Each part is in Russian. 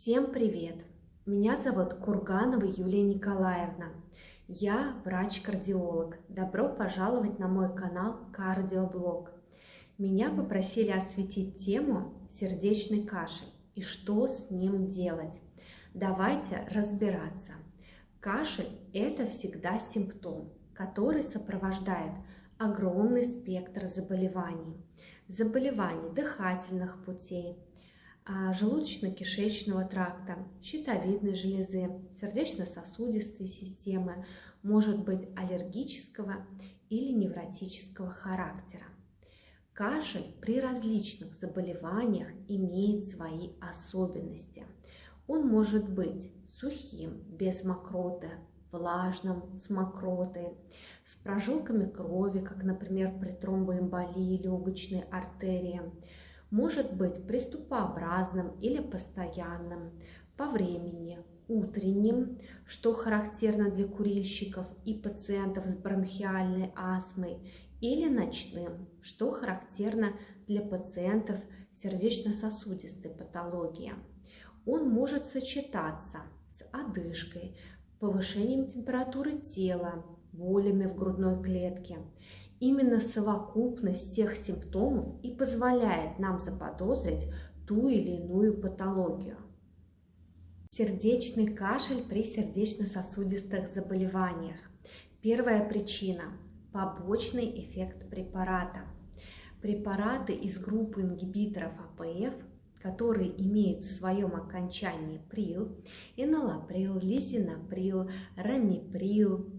Всем привет! Меня зовут Курганова Юлия Николаевна. Я врач-кардиолог. Добро пожаловать на мой канал Кардиоблог. Меня попросили осветить тему сердечный кашель и что с ним делать. Давайте разбираться. Кашель – это всегда симптом, который сопровождает огромный спектр заболеваний. Заболеваний дыхательных путей, желудочно-кишечного тракта, щитовидной железы, сердечно-сосудистой системы, может быть аллергического или невротического характера. Кашель при различных заболеваниях имеет свои особенности. Он может быть сухим, без мокроты, влажным, с мокротой, с прожилками крови, как, например, при тромбоэмболии легочной артерии, может быть приступообразным или постоянным, по времени, утренним, что характерно для курильщиков и пациентов с бронхиальной астмой, или ночным, что характерно для пациентов с сердечно-сосудистой патологией. Он может сочетаться с одышкой, повышением температуры тела, болями в грудной клетке. Именно совокупность всех симптомов и позволяет нам заподозрить ту или иную патологию. Сердечный кашель при сердечно-сосудистых заболеваниях. Первая причина – побочный эффект препарата. Препараты из группы ингибиторов АПФ, которые имеют в своем окончании прил, энолаприл, лизинаприл, рамиприл,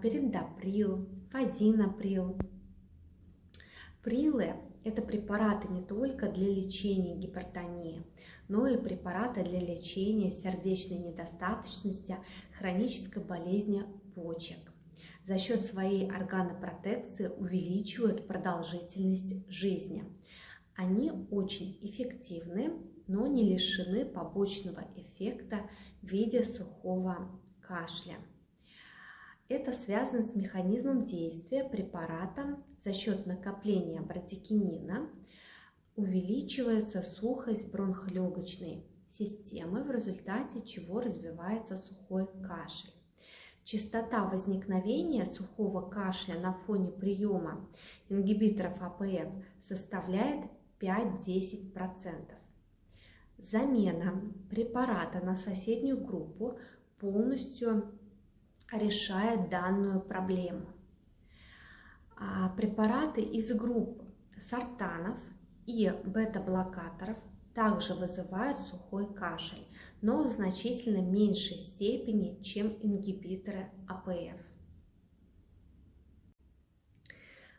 периндаприл, фазинаприл. Прилы – это препараты не только для лечения гипертонии, но и препараты для лечения сердечной недостаточности, хронической болезни почек. За счет своей органопротекции увеличивают продолжительность жизни. Они очень эффективны, но не лишены побочного эффекта в виде сухого кашля. Это связано с механизмом действия препарата. За счет накопления брадикинина увеличивается сухость бронхолегочной системы, в результате чего развивается сухой кашель. Частота возникновения сухого кашля на фоне приема ингибиторов АПФ составляет 5-10%. Замена препарата на соседнюю группу полностью решает данную проблему. Препараты из групп сартанов и бета-блокаторов также вызывают сухой кашель, но в значительно меньшей степени, чем ингибиторы АПФ.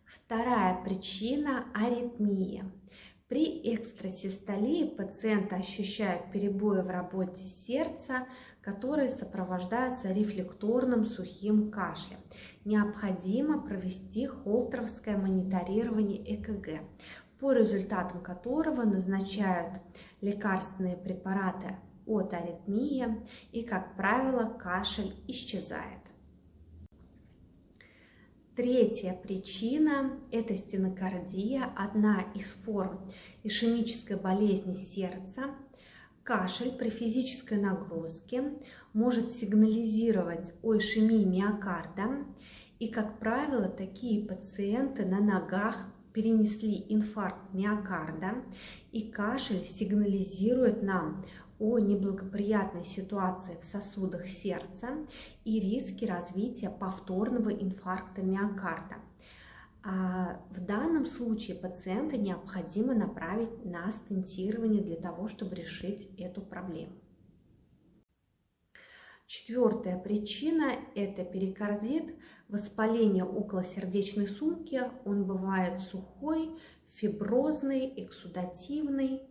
Вторая причина – аритмия. При экстрасистолии пациенты ощущают перебои в работе сердца, которые сопровождаются рефлекторным сухим кашлем. Необходимо провести холтеровское мониторирование ЭКГ, по результатам которого назначают лекарственные препараты от аритмии, и, как правило, кашель исчезает. Третья причина – это стенокардия, одна из форм ишемической болезни сердца. Кашель при физической нагрузке может сигнализировать о ишемии миокарда, и, как правило, такие пациенты на ногах перенесли инфаркт миокарда, и кашель сигнализирует нам о неблагоприятной ситуации в сосудах сердца и риске развития повторного инфаркта миокарда. В данном случае пациента необходимо направить на стентирование для того, чтобы решить эту проблему. Четвертая причина – это перикардит, воспаление околосердечной сумки. Он бывает сухой, фиброзный, эксудативный.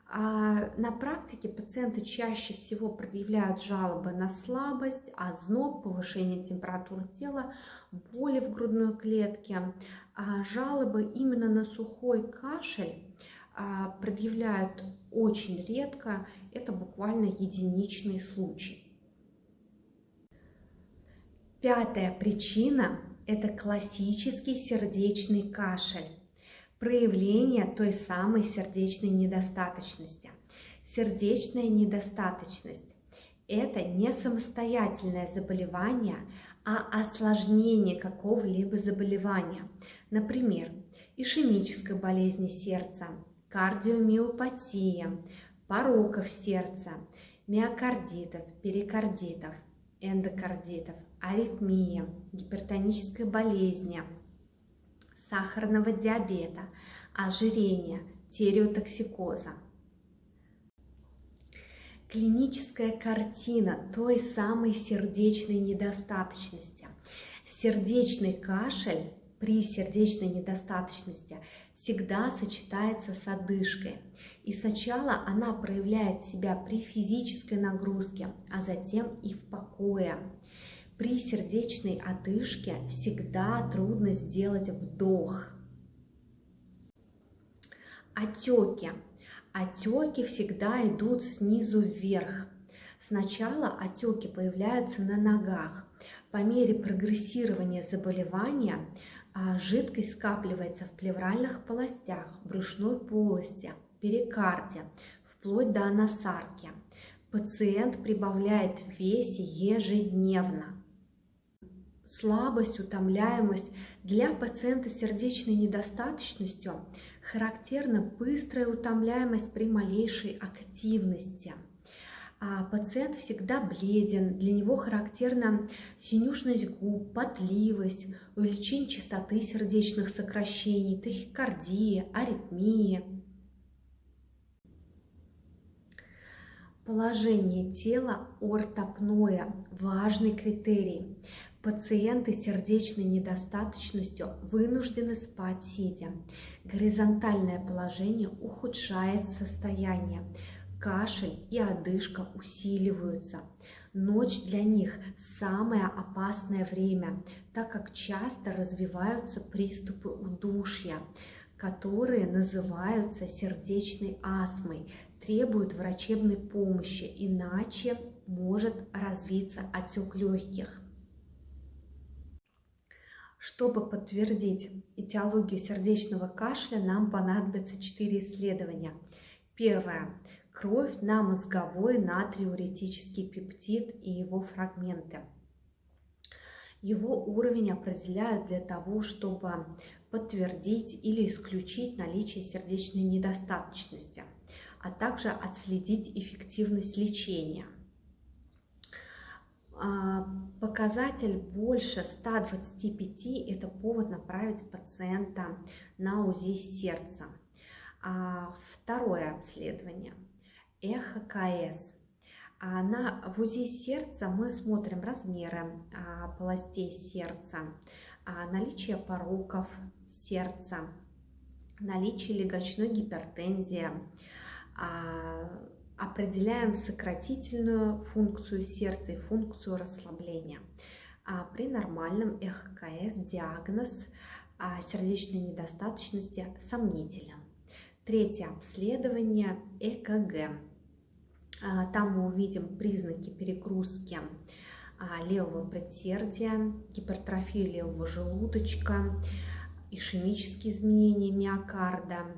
На практике пациенты чаще всего предъявляют жалобы на слабость, озноб, повышение температуры тела, боли в грудной клетке. Жалобы именно на сухой кашель предъявляют очень редко, это буквально единичный случай. Пятая причина – это классический сердечный кашель. Проявление той самой сердечной недостаточности. Сердечная недостаточность – это не самостоятельное заболевание, а осложнение какого-либо заболевания. Например, ишемической болезни сердца, кардиомиопатия, пороков сердца, миокардитов, перикардитов, эндокардитов, аритмия, гипертонической болезни, сахарного диабета, ожирения, тиреотоксикоза. Клиническая картина той самой сердечной недостаточности. Сердечный кашель при сердечной недостаточности всегда сочетается с одышкой. И сначала она проявляет себя при физической нагрузке, а затем и в покое. При сердечной одышке всегда трудно сделать вдох. Отеки. Отеки всегда идут снизу вверх. Сначала отеки появляются на ногах. По мере прогрессирования заболевания жидкость скапливается в плевральных полостях, брюшной полости, перикарде, вплоть до анасарки. Пациент прибавляет в весе ежедневно. Слабость, утомляемость. Для пациента с сердечной недостаточностью характерна быстрая утомляемость при малейшей активности. Пациент всегда бледен, для него характерна синюшность губ, потливость, увеличение частоты сердечных сокращений, тахикардия, аритмия. Положение тела ортопное – важный критерий. Пациенты с сердечной недостаточностью вынуждены спать сидя. Горизонтальное положение ухудшает состояние. Кашель и одышка усиливаются. Ночь для них самое опасное время, так как часто развиваются приступы удушья, которые называются сердечной астмой, требуют врачебной помощи, иначе может развиться отек легких. Чтобы подтвердить этиологию сердечного кашля, нам понадобится 4 исследования. Первое. Кровь на мозговой натриуретический пептид и его фрагменты. Его уровень определяют для того, чтобы подтвердить или исключить наличие сердечной недостаточности, а также отследить эффективность лечения. Показатель больше 125 – это повод направить пациента на УЗИ сердца. Второе обследование – эхо-КС. В УЗИ сердца мы смотрим размеры полостей сердца, наличие пороков сердца, наличие легочной гипертензии, определяем сократительную функцию сердца и функцию расслабления. При нормальном эхо-КС диагноз сердечной недостаточности сомнителен. Третье обследование – ЭКГ. Там мы увидим признаки перегрузки левого предсердия, гипертрофию левого желудочка, ишемические изменения миокарда,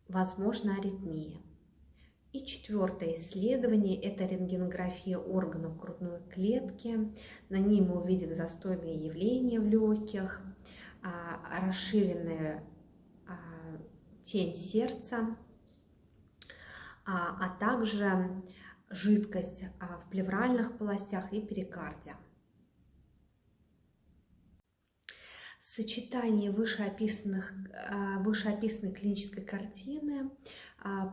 возможно аритмия. И четвертое исследование – это рентгенография органов грудной клетки. На ней мы увидим застойные явления в легких, расширенная тень сердца, а также жидкость в плевральных полостях и перикарде. Сочетание вышеописанной клинической картины,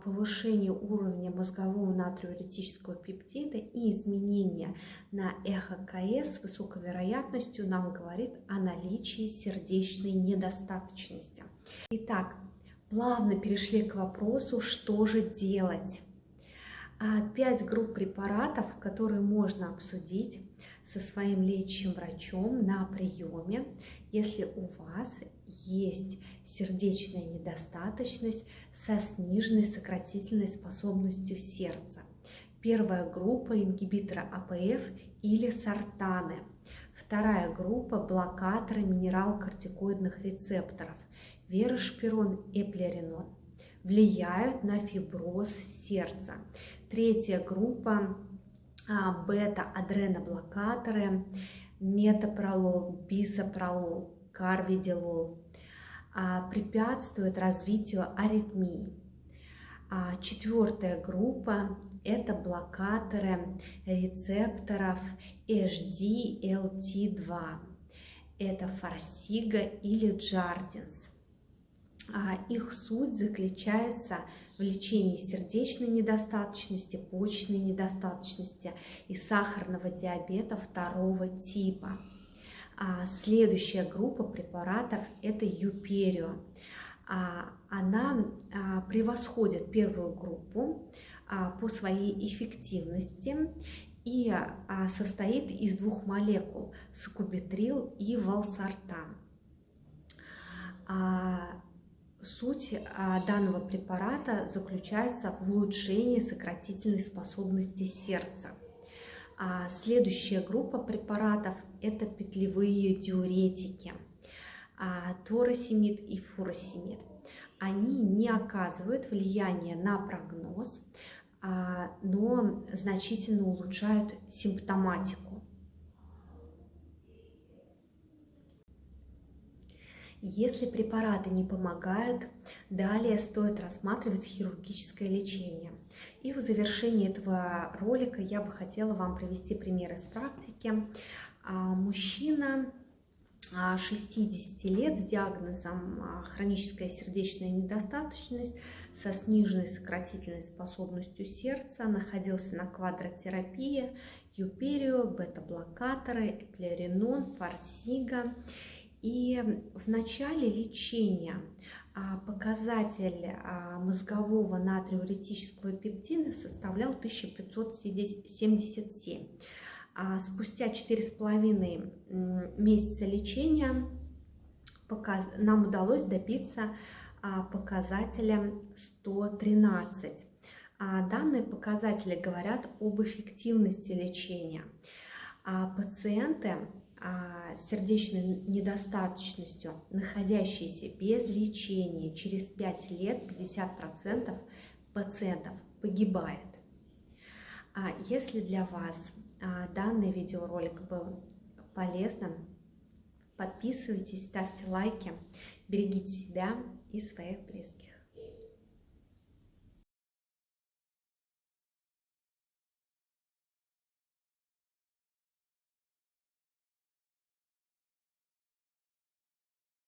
повышение уровня мозгового натриуретического пептида и изменения на эхо-КС с высокой вероятностью нам говорит о наличии сердечной недостаточности. Итак, плавно перешли к вопросу, что же делать. 5 групп препаратов, которые можно обсудить со своим лечащим врачом на приеме, если у вас есть сердечная недостаточность со сниженной сократительной способностью сердца. Первая группа – ингибиторы АПФ или сортаны. Вторая группа – блокаторы минерал-кортикоидных рецепторов – верошпирон, эплеринон. влияют на фиброз сердца. Третья группа бета-адреноблокаторы, метопролол, бисопролол, карвидилол препятствуют развитию аритмий. Четвертая группа – это блокаторы рецепторов HDLT2. Это Фарсига или Джардинс. Их суть заключается в лечении сердечной недостаточности, почечной недостаточности и сахарного диабета второго типа. Следующая группа препаратов – это Юперио. Она превосходит первую группу по своей эффективности и состоит из двух молекул – сакубитрил и валсартан. Суть данного препарата заключается в улучшении сократительной способности сердца. Следующая группа препаратов – это петлевые диуретики, торосемид и фуросемид. Они не оказывают влияния на прогноз, но значительно улучшают симптоматику. Если препараты не помогают, далее стоит рассматривать хирургическое лечение. И в завершении этого ролика я бы хотела вам привести пример из практики. Мужчина 60 лет с диагнозом хроническая сердечная недостаточность со сниженной сократительной способностью сердца находился на квадротерапии, Юперио, бета-блокаторы, эплеринон, Фарсига. И в начале лечения показатель мозгового натриуретического пептида составлял 1577. Спустя 4,5 месяца лечения нам удалось добиться показателя 113. Данные показатели говорят об эффективности лечения. Пациенты с сердечной недостаточностью, находящиеся без лечения, через 5 лет 50% пациентов погибает. Если для вас данный видеоролик был полезным, подписывайтесь, ставьте лайки, берегите себя и своих близких.